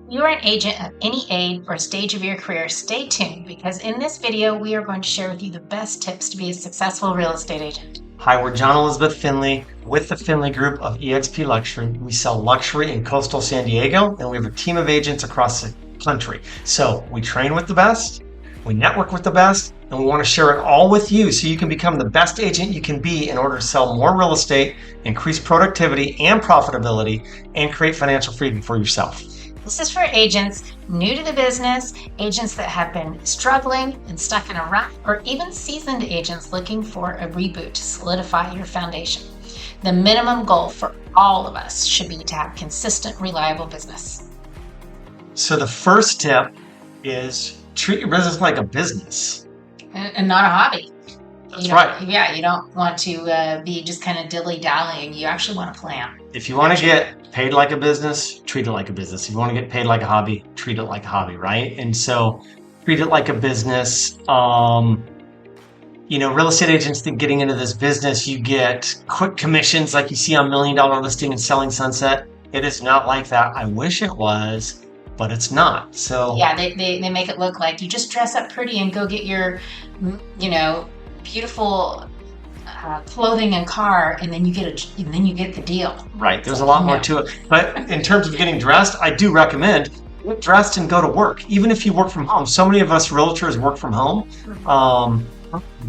you're an agent of any age or stage of your career, stay tuned because in this video, we are going to share with you the best tips to be a successful real estate agent. Hi, we're John Elizabeth Finley with the Finley Group of eXp Luxury. We sell luxury in coastal San Diego, and we have a team of agents across the country. So we train with the best, we network with the best, and we want to share it all with you so you can become the best agent you can be in order to sell more real estate, increase productivity and profitability, and create financial freedom for yourself. This is for agents new to the business, agents that have been struggling and stuck in a rut, or even seasoned agents looking for a reboot to solidify your foundation. The minimum goal for all of us should be to have consistent, reliable business. So the first tip is treat your business like a business. And not a hobby. That's right. Yeah, you don't want to be just kind of dilly-dallying. You actually want to plan. If you want to get paid like a business, treat it like a business. If you want to get paid like a hobby, treat it like a hobby, right? And so treat it like a business. Real estate agents think getting into this business, you get quick commissions like you see on $1 Million Listing and Selling Sunset. It is not like that. I wish it was, but it's not. So yeah, they make it look like you just dress up pretty and go get your, beautiful clothing and car, and then you get the deal. Right. There's a lot more to it. But in terms of getting dressed, I do recommend get dressed and go to work, even if you work from home. So many of us realtors work from home.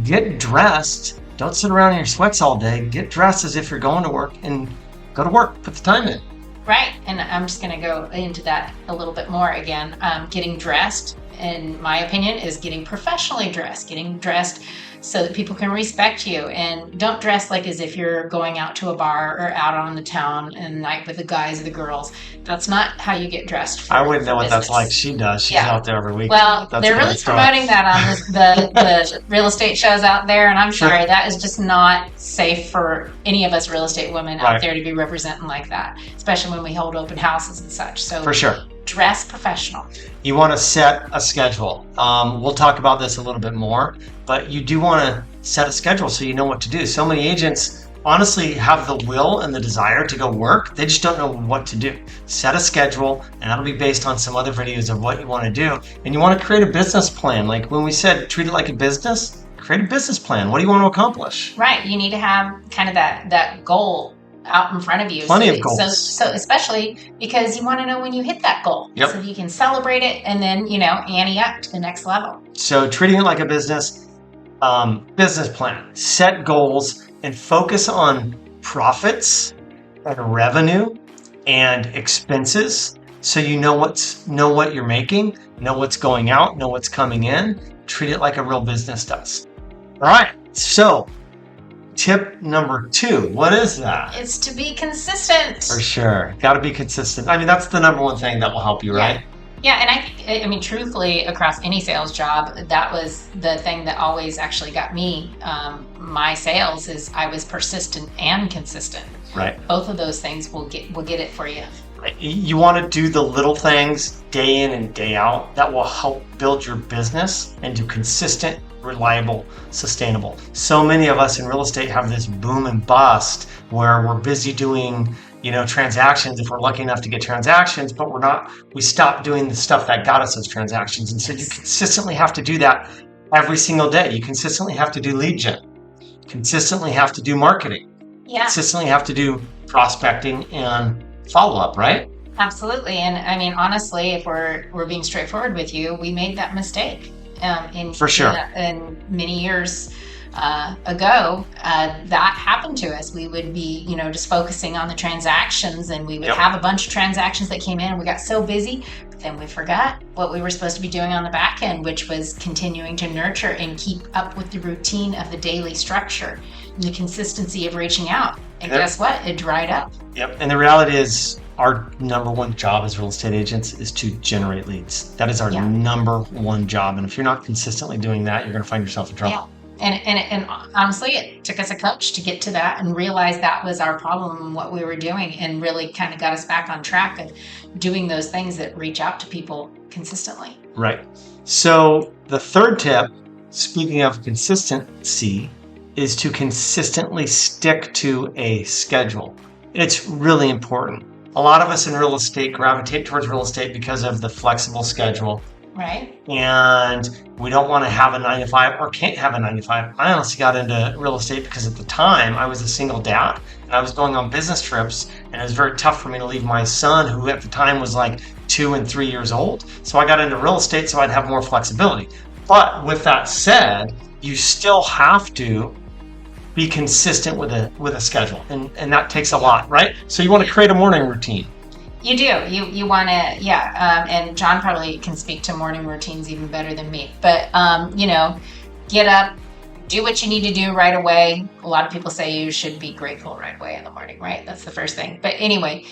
Get dressed. Don't sit around in your sweats all day. Get dressed as if you're going to work and go to work. Put the time in. Right. And I'm just going to go into that a little bit more again. Getting dressed, in my opinion, is getting professionally dressed, getting dressed so that people can respect you. And don't dress like as if you're going out to a bar or out on the town and night with the guys or the girls. That's not how you get dressed. I wouldn't know what that's like. She does. She's out there every week. Well, they're really promoting that on the real estate shows out there. And I'm sorry, that is just not safe for any of us real estate women out there to be representing like that, especially when we hold open houses and such. So for sure. Dress professional. You want to set a schedule. We'll talk about this a little bit more, but you do want to set a schedule so you know what to do. So many agents honestly have the will and the desire to go work. They just don't know what to do. Set a schedule, and that'll be based on some other videos of what you want to do. And you want to create a business plan. Like when we said, treat it like a business, create a business plan. What do you want to accomplish? Right. You need to have kind of that goal out in front of you. Plenty of goals. So especially because you want to know when you hit that goal. Yep. So you can celebrate it and then, ante up to the next level. So treating it like a business, business plan, set goals and focus on profits and revenue and expenses. So you know what you're making, know what's going out, know what's coming in. Treat it like a real business does. All right. So tip number 2, what is that? It's to be consistent. For sure. Got to be consistent. I mean, that's the number one thing that will help you, right? Yeah, and I mean, truthfully, across any sales job, that was the thing that always actually got me my sales is I was persistent and consistent. Right. Both of those things will get it for you. You want to do the little things day in and day out that will help build your business into consistent, reliable, sustainable. So many of us in real estate have this boom and bust where we're busy doing, transactions if we're lucky enough to get transactions, but we stop doing the stuff that got us those transactions. And so you consistently have to do that every single day. You consistently have to do lead gen, consistently have to do marketing, consistently have to do prospecting and follow-up, right? Absolutely. And I mean, honestly, if we're being straightforward with you, we made that mistake. For sure. In many years ago, that happened to us. We would be, just focusing on the transactions, and we would have a bunch of transactions that came in, and we got so busy, but then we forgot what we were supposed to be doing on the back end, which was continuing to nurture and keep up with the routine of the daily structure and the consistency of reaching out. And guess what? It dried up. Yep. And the reality is, our number one job as real estate agents is to generate leads. That is our number one job. And if you're not consistently doing that, you're going to find yourself in trouble. Yeah. And honestly, it took us a coach to get to that and realize that was our problem and what we were doing, and really kind of got us back on track of doing those things that reach out to people consistently. Right. So the third tip, speaking of consistency, is to consistently stick to a schedule. It's really important. a lot of us in real estate gravitate towards real estate because of the flexible schedule. Right. And we don't want to have a 9 to 5 or can't have a 9 to 5. I honestly got into real estate because at the time I was a single dad and I was going on business trips, and it was very tough for me to leave my son, who at the time was like 2 and 3 years old. So I got into real estate so I'd have more flexibility. But with that said, you still have to be consistent with a schedule, and that takes a lot, right? So you want to create a morning routine. You do. You want to, yeah. And John probably can speak to morning routines even better than me. But get up, do what you need to do right away. A lot of people say you should be grateful right away in the morning, right? That's the first thing. But anyway,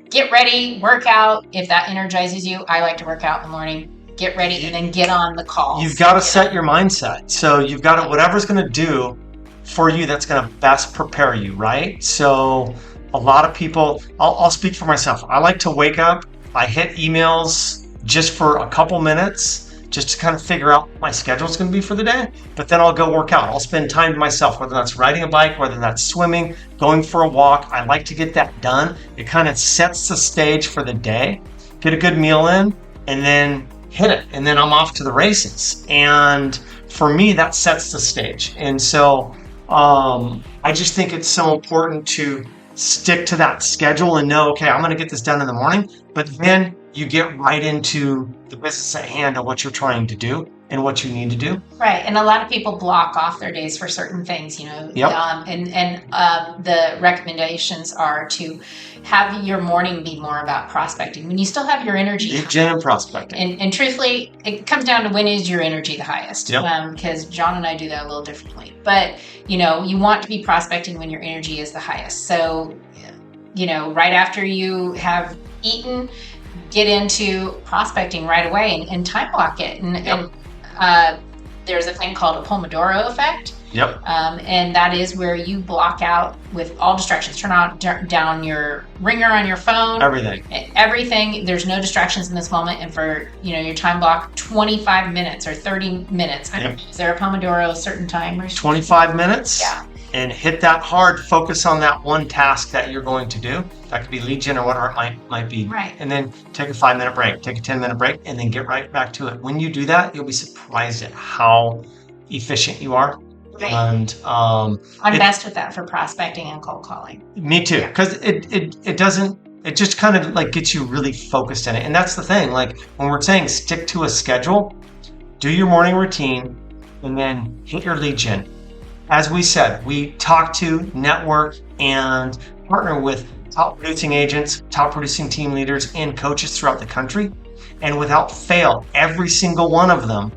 get ready, work out if that energizes you. I like to work out in the morning. Get ready and then get on the calls. You've got to set your mindset. So you've got to, whatever's going to do for you, that's going to best prepare you, right? So a lot of people, I'll speak for myself. I like to wake up, I hit emails just for a couple minutes, just to kind of figure out what my schedule is going to be for the day. But then I'll go work out. I'll spend time to myself, whether that's riding a bike, whether that's swimming, going for a walk. I like to get that done. It kind of sets the stage for the day. Get a good meal in, and then hit it. And then I'm off to the races. And for me, that sets the stage. And so I just think it's so important to stick to that schedule and know, okay, I'm going to get this done in the morning, but then you get right into the business at hand of what you're trying to do and what you need to do. Right. And a lot of people block off their days for certain things, Yep. The recommendations are to have your morning be more about prospecting. When you still have your energy. Lead gen and prospecting. And truthfully, it comes down to when is your energy the highest. Yep. Because John and I do that a little differently. But, you want to be prospecting when your energy is the highest. So, right after you have eaten, get into prospecting right away and time block it. And there's a thing called a Pomodoro effect. Yep. And that is where you block out with all distractions. Turn down your ringer on your phone. Everything. There's no distractions in this moment. And for, your time block, 25 minutes or 30 minutes. Yep. Is there a Pomodoro certain time? 25 minutes. Yeah. And hit that hard, focus on that one task that you're going to do. That could be lead gen or whatever it might be. Right. And then take a 5-minute break, take a 10-minute break, and then get right back to it. When you do that, you'll be surprised at how efficient you are. Right. And I'm best with that for prospecting and cold calling. Me too, because it just kind of like gets you really focused in it. And that's the thing, like when we're saying stick to a schedule, do your morning routine, and then hit your lead gen. As we said, we talk to, network, and partner with top producing agents, top producing team leaders, and coaches throughout the country. And without fail, every single one of them,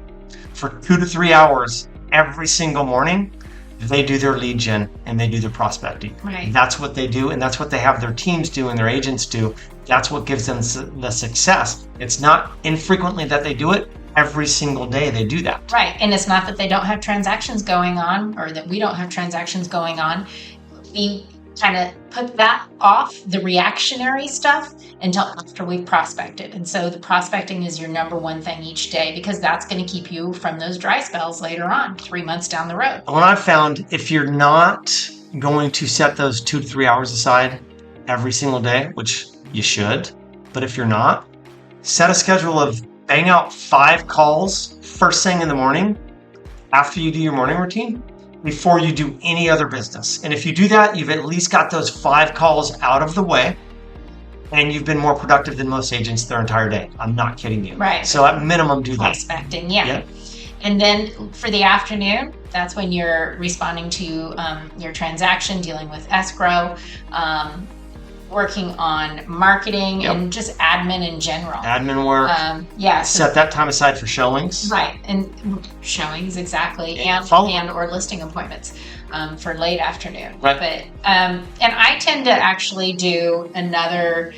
for 2 to 3 hours every single morning, they do their lead gen and they do their prospecting. Right. That's what they do, and that's what they have their teams do and their agents do. That's what gives them the success. It's not infrequently that they do it. Every single day they do that. Right. And it's not that they don't have transactions going on or that we don't have transactions going on. We kind of put that off, the reactionary stuff, until after we've prospected. And so the prospecting is your number one thing each day, because that's going to keep you from those dry spells later on, 3 months down the road. What I've found, if you're not going to set those 2 to 3 hours aside every single day, which you should, but if you're not, set a schedule of bang out 5 calls first thing in the morning after you do your morning routine before you do any other business. And if you do that, you've at least got those 5 calls out of the way, and you've been more productive than most agents their entire day. I'm not kidding you. Right. So at minimum, do that. Prospecting, yeah. And then for the afternoon, that's when you're responding to your transaction, dealing with escrow, working on marketing, and just admin in general. Admin work. Set that time aside for showings. Right, and showings, exactly, and or listing appointments for late afternoon. Right. But and I tend to actually do another.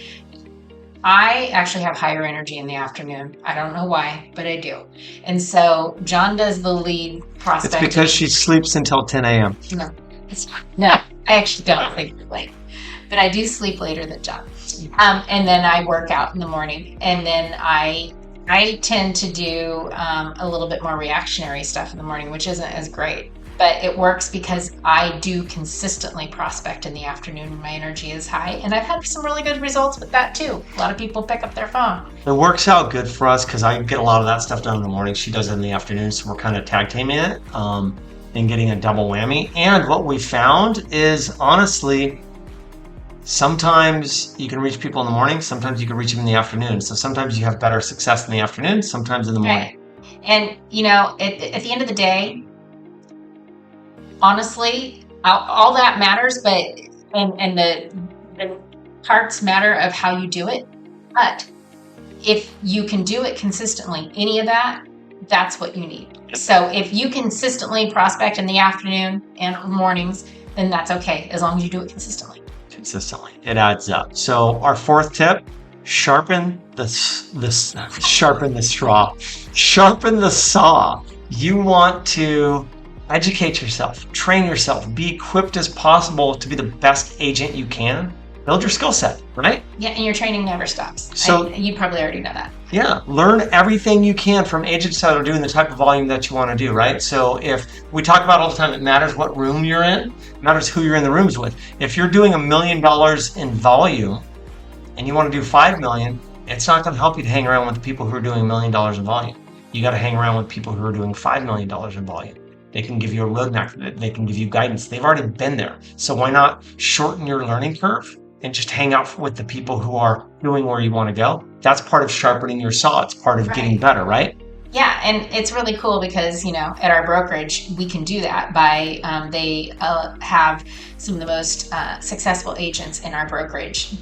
I actually have higher energy in the afternoon. I don't know why, but I do. And so John does the lead prospecting. It's because she sleeps until 10 a.m. No, I actually don't sleep late. But I do sleep later than John. And then I work out in the morning. And then I tend to do a little bit more reactionary stuff in the morning, which isn't as great. but it works because I do consistently prospect in the afternoon when my energy is high. And I've had some really good results with that too. A lot of people pick up their phone. It works out good for us because I get a lot of that stuff done in the morning. She does it in the afternoon, so we're kind of tag teaming it and getting a double whammy. And what we found is, honestly, sometimes you can reach people in the morning, sometimes you can reach them in the afternoon. So sometimes you have better success in the afternoon, sometimes in the morning. Right. And, you know, at the end of the day, honestly, all that matters, but and the parts matter of how you do it. But if you can do it consistently, any of that, that's what you need. So if you consistently prospect in the afternoon and mornings, then that's okay, as long as you do it consistently. It adds up. So our fourth tip: sharpen the straw, sharpen the saw. You want to educate yourself, train yourself, be equipped as possible to be the best agent you can. Build your skill set, right? Yeah, and your training never stops. So you probably already know that. Yeah, learn everything you can from agents that are doing the type of volume that you want to do, right? So if we talk about all the time, it matters what room you're in, it matters who you're in the rooms with. If you're doing $1 million in volume and you want to do 5 million, it's not going to help you to hang around with the people who are doing $1 million in volume. You got to hang around with people who are doing $5 million in volume. They can give you a roadmap. They can give you guidance. They've already been there. So why not shorten your learning curve and just hang out with the people who are doing where you want to go? That's part of sharpening your saw. It's part of getting better, right? Yeah, and it's really cool because, you know, at our brokerage, we can do that by, they have some of the most successful agents in our brokerage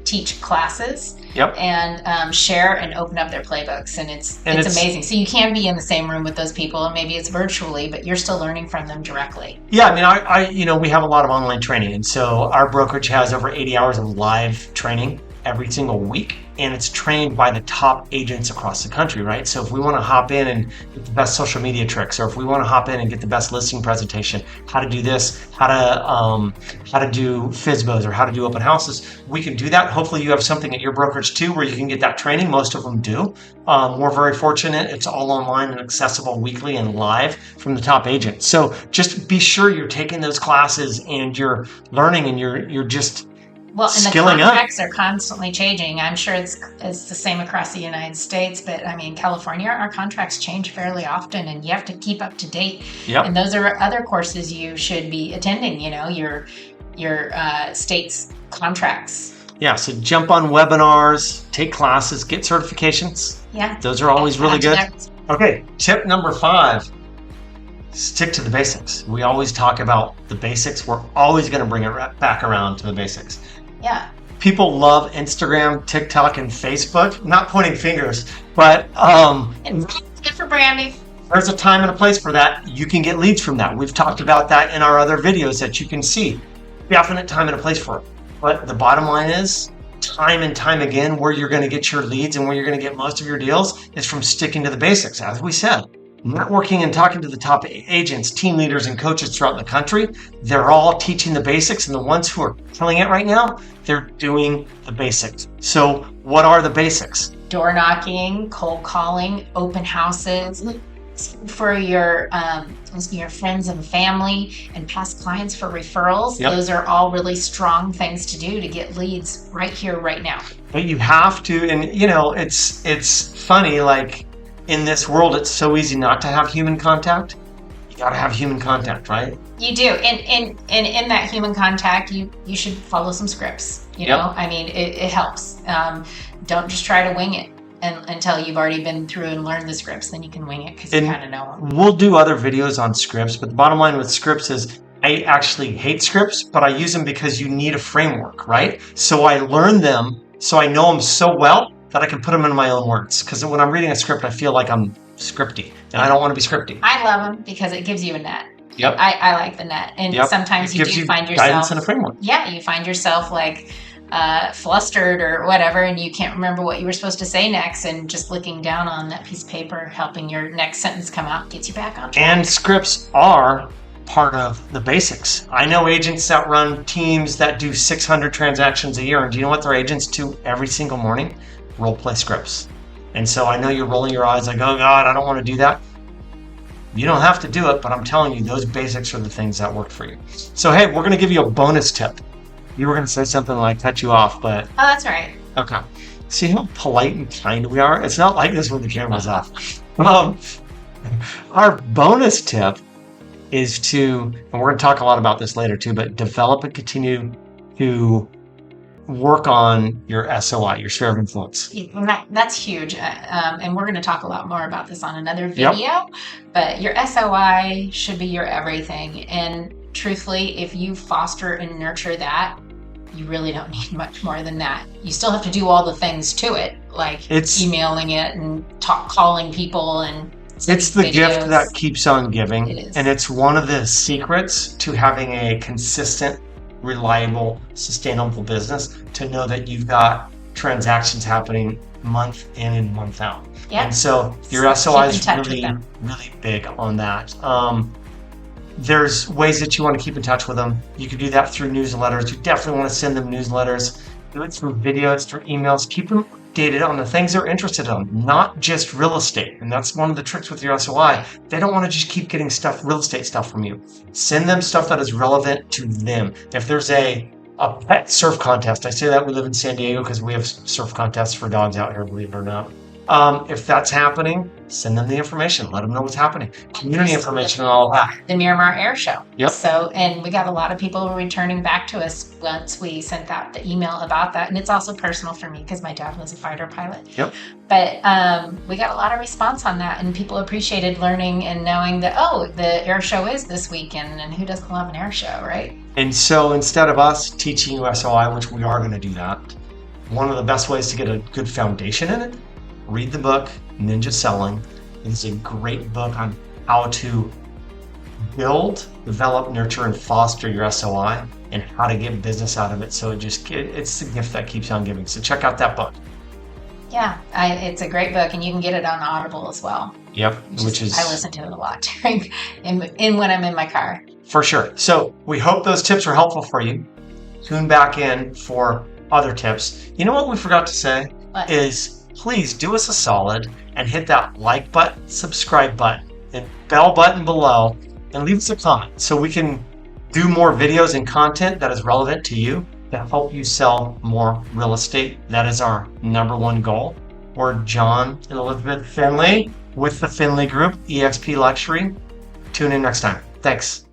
teach classes and share and open up their playbooks, and it's amazing. So you can be in the same room with those people, and maybe it's virtually, but you're still learning from them directly. Yeah, I mean, I we have a lot of online training, and so our brokerage has over 80 hours of live training every single week, and it's trained by the top agents across the country, right? So if we want to hop in and get the best social media tricks, or if we want to hop in and get the best listing presentation, how to do this, how to do FSBOs, or how to do open houses, we can do that. Hopefully you have something at your brokerage too where you can get that training. Most of them do. We're very fortunate. It's all online and accessible weekly and live from the top agents. So just be sure you're taking those classes and you're learning, and you're just skilling the up. contracts are constantly changing. I'm sure it's the same across the United States, but I mean, California, our contracts change fairly often, and you have to keep up to date. Yep. And those are other courses you should be attending, you know, your state's contracts. Yeah, so jump on webinars, take classes, get certifications. Yeah. Those are always really good. Okay, tip number 5. Stick to the basics. We always talk about the basics. We're always going to bring it back around to the basics. Yeah. People love Instagram, TikTok, and Facebook. Not pointing fingers, but it's good for branding. There's a time and a place for that. You can get leads from that. We've talked about that in our other videos that you can see. Definite time and a place for it. But the bottom line is, time and time again, where you're going to get your leads and where you're going to get most of your deals is from sticking to the basics, as we said. Networking and talking to the top agents, team leaders, and coaches throughout the country, they're all teaching the basics, and the ones who are killing it right now, they're doing the basics. So what are the basics? Door knocking, cold calling, open houses, for your friends and family, and past clients for referrals. Yep. Those are all really strong things to do to get leads right here, right now. But you have to, and you know, it's funny, like, in this world, it's so easy not to have human contact. You got to have human contact, right? You do. And in that human contact, you should follow some scripts. You know, I mean, it helps. Don't just try to wing it until you've already been through and learned the scripts. Then you can wing it because you kind of know them. We'll do other videos on scripts, but the bottom line with scripts is I actually hate scripts, but I use them because you need a framework, right? So I learn them, so I know them so well that I can put them in my own words. Because when I'm reading a script, I feel like I'm scripty, and I don't want to be scripty. I love them because it gives you a net. Yep. I like the net, and sometimes you do find yourself guidance and a framework. Yeah, you find yourself like flustered or whatever, and you can't remember what you were supposed to say next, and just looking down on that piece of paper, helping your next sentence come out, gets you back on track. And scripts are part of the basics. I know agents that run teams that do 600 transactions a year, and do you know what their agents do every single morning? Role play scripts. And so I know you're rolling your eyes like, oh God, I don't want to do that. You don't have to do it, but I'm telling you, those basics are the things that work for you. So, hey, we're going to give you a bonus tip. You were going to say something like cut you off, but... Oh, that's right. Okay. See how polite and kind we are? It's not like this when the camera's off. Our bonus tip is to, and we're going to talk a lot about this later too, but develop and continue to work on your SOI, your sphere of influence. That's huge. And we're going to talk a lot more about this on another video, but your SOI should be your everything. And truthfully, if you foster and nurture that, you really don't need much more than that. You still have to do all the things to it, like emailing it and calling people and it's the gift that keeps on giving. It is. And it's one of the secrets to having a consistent, reliable, sustainable business, to know that you've got transactions happening month in and month out. Yep. And so your SOI is really, really big on that. There's ways that you want to keep in touch with them. You can do that through newsletters. You definitely want to send them newsletters. Do it through videos, through emails. Keep them updated on the things they're interested in, not just real estate. And that's one of the tricks with your SOI. They don't want to just keep getting real estate stuff from you. Send them stuff that is relevant to them. If there's a pet surf contest, I say that we live in San Diego because we have surf contests for dogs out here, believe it or not. If that's happening, send them the information. Let them know what's happening. Community information and all that. The Miramar Air Show. Yep. So, and we got a lot of people returning back to us once we sent out the email about that. And it's also personal for me because my dad was a fighter pilot. Yep. But we got a lot of response on that, and people appreciated learning and knowing that, oh, the air show is this weekend, and who doesn't love an air show, right? And so instead of us teaching you SOI, which we are going to do that, one of the best ways to get a good foundation in it, read the book, Ninja Selling. It's a great book on how to build, develop, nurture, and foster your SOI and how to get business out of it. So it's the gift that keeps on giving. So check out that book. Yeah, it's a great book, and you can get it on Audible as well. Yep, I listen to it a lot when I'm in my car. For sure. So we hope those tips are helpful for you. Tune back in for other tips. You know what we forgot to say is, please do us a solid and hit that like button, subscribe button, and bell button below, and leave us a comment so we can do more videos and content that is relevant to you to help you sell more real estate. That is our number one goal. We're John and Elizabeth Finley with the Finley Group, eXp Luxury. Tune in next time. Thanks.